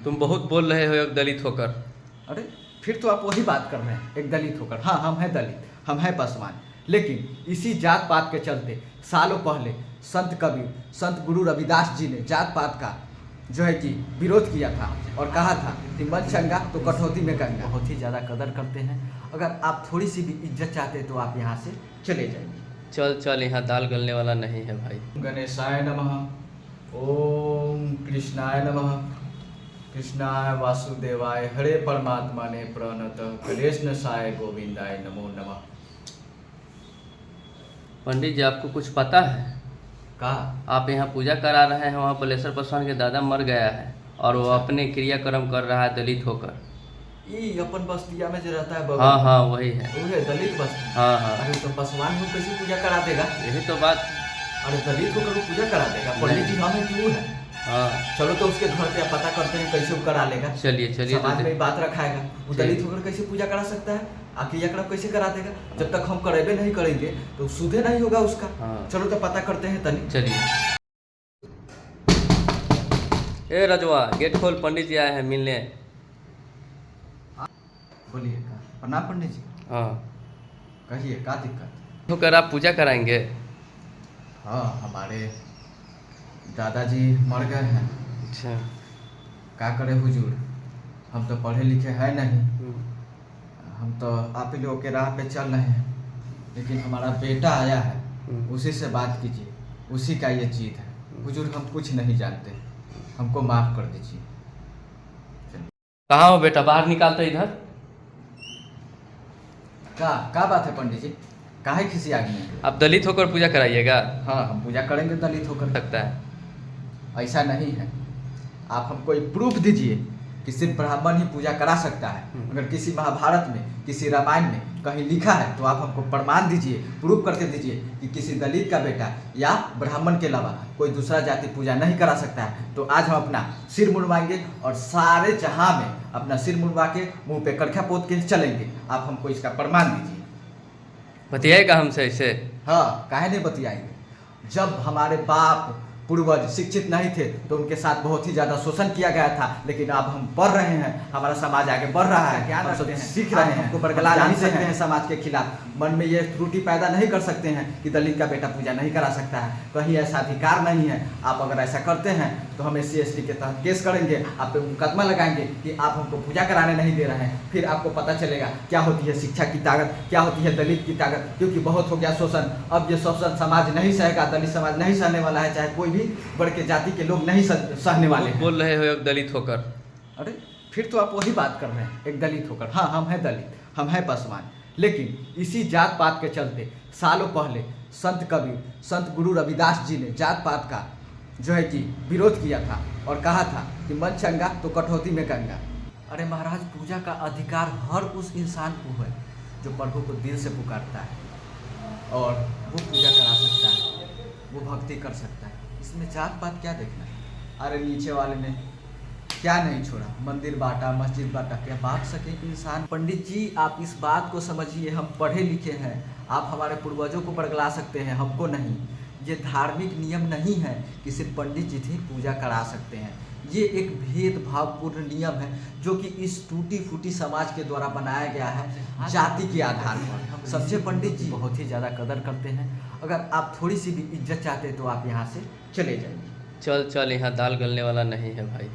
तुम बहुत बोल रहे हो एक दलित होकर। अरे फिर तो आप वही बात कर रहे हैं, एक दलित होकर। हाँ, हम हैं दलित, हम हैं पासवान, लेकिन इसी जात पात के चलते सालों पहले संत कबीर, संत गुरु रविदास जी ने जात पात का जो है कि विरोध किया था और कहा था कि मन चंगा तो कठौती में गंगा। बहुत ही ज़्यादा कदर करते हैं। अगर आप थोड़ी सी भी इज्जत चाहते हैं तो आप यहाँ से चले जाइए। चल चल, यहाँ दाल गलने वाला नहीं है भाई। गणेशाय नमः। ओम कृष्णाय नमः। कृष्णाय वासुदेवाय हरे परमात्मा ने प्रणत कलेशनाशाय गोविंदाय नमो नमः। पंडित जी, आपको कुछ पता है? कहा आप यहाँ पूजा करा रहे हैं, वहाँ बलेश्वर पासवान के दादा मर गया है और वो अपने क्रियाक्रम कर रहा है दलित होकर। ये अपन बस्तिया में जो रहता है बगल हाँ में, हाँ, वही है। वो है दलित बस्ती। हाँ हाँ, अरे तो पासवान को कैसे पूजा करा देगा? यही तो बात। अरे दलित होकर वो पूजा करा देगा? पंडित जी हम हैं कि वो है? हाँ, चलो तो उसके घर पे पता करते हैं कैसे वो करा लेगा। चलिए चलिए। समाज में तो बात रखाएगा। वो दलित होकर कैसे पूजा करा सकता है? क्रियाक्रम कैसे करा देगा? जब तक हम करेबे नहीं करेंगे तो सुधे नहीं होगा उसका। हाँ। चलो तो पता करते हैं तनी। चलिए। ए रजवा, गेट खोल, पंडित जी आए हैं मिलने। बोलिए का प्रणाम पंडित जी। हाँ, कहिए का दिक्कत? होकर आप पूजा कराएंगे? हाँ, हमारे दादाजी मर गए हैं। अच्छा। क्या करे हुजूर, हम तो पढ़े लिखे हैं नहीं। हम तो आप ही लोगों के राह पे चल रहे हैं, लेकिन हमारा बेटा आया है, उसी से बात कीजिए, उसी का ये जीत है। हुजूर हम कुछ नहीं जानते, हमको माफ़ कर दीजिए। कहाँ हो बेटा? बाहर निकालते इधर। का बात है पंडित जी? काहे किसी आदमी हैं? आप दलित होकर पूजा कराइएगा? हाँ, हम पूजा करेंगे दलित होकर। लगता है ऐसा नहीं है। आप हमको एक प्रूफ दीजिए कि सिर्फ ब्राह्मण ही पूजा करा सकता है। अगर किसी महाभारत में, किसी रामायण में कहीं लिखा है तो आप हमको प्रमाण दीजिए, प्रूफ करके दीजिए कि किसी दलित का बेटा या ब्राह्मण के अलावा कोई दूसरा जाति पूजा नहीं करा सकता है। तो आज हम अपना सिर मुंडवाएंगे और सारे जहां में अपना सिर मुंडवा के मुंह पे करखा पोत के चलेंगे। आप हमको इसका प्रमाण दीजिए। बतियाएगा हमसे ऐसे? हाँ, काहे नहीं बतियाएंगे? जब हमारे बाप पूर्वज शिक्षित नहीं थे तो उनके साथ बहुत ही ज़्यादा शोषण किया गया था, लेकिन अब हम बढ़ रहे हैं, हमारा समाज आगे बढ़ रहा है, ज्ञान रखते हैं, सीख रहे हैं, हमको बरगला नहीं सकते हैं समाज के खिलाफ। मन में ये त्रुटि पैदा नहीं कर सकते हैं कि दलित का बेटा पूजा नहीं करा सकता है। कहीं ऐसा अधिकार नहीं है। आप अगर ऐसा करते हैं तो हम SC/ST के तहत केस करेंगे, आप पे मुकदमा लगाएंगे कि आप हमको पूजा कराने नहीं दे रहे हैं। फिर आपको पता चलेगा क्या होती है शिक्षा की ताकत, क्या होती है दलित की ताकत। क्योंकि बहुत हो गया शोषण, अब ये शोषण समाज नहीं सहेगा, दलित समाज नहीं सहने वाला है, चाहे कोई भी बढ़ के जाति के लोग नहीं सहने वाले हैं। बोल रहे हो एक दलित होकर। अरे फिर तो आप वही बात कर रहे हैं, एक दलित होकर। हाँ, हम हैं दलित, हम हैं पासवान, लेकिन इसी जात पात के चलते सालों पहले संत कबीर, संत गुरु रविदास जी ने जात पात का जो है कि विरोध किया था और कहा था कि मन चंगा तो कठौती में गंगा। अरे महाराज, पूजा का अधिकार हर उस इंसान को है जो प्रभु को दिल से पुकारता है और वो पूजा करा सकता है, वो भक्ति कर सकता है। इसमें जात पात क्या देखना है? अरे नीचे वाले ने क्या नहीं छोड़ा, मंदिर बांटा, मस्जिद बांटा, क्या बांट सके इंसान? पंडित जी, आप इस बात को समझिए, हम पढ़े लिखे हैं, आप हमारे पूर्वजों को बरगला सकते हैं, हमको नहीं। ये धार्मिक नियम नहीं है कि सिर्फ पंडित जी ही पूजा करा सकते हैं। ये एक भेदभावपूर्ण नियम है जो कि इस टूटी फूटी समाज के द्वारा बनाया गया है जाति के आधार पर। समझे पंडित जी? बहुत ही ज़्यादा कदर करते हैं। अगर आप थोड़ी सी भी इज्जत चाहते हैं तो आप यहाँ से चले जाइए। चल चल, यहाँ दाल गलने वाला नहीं है भाई।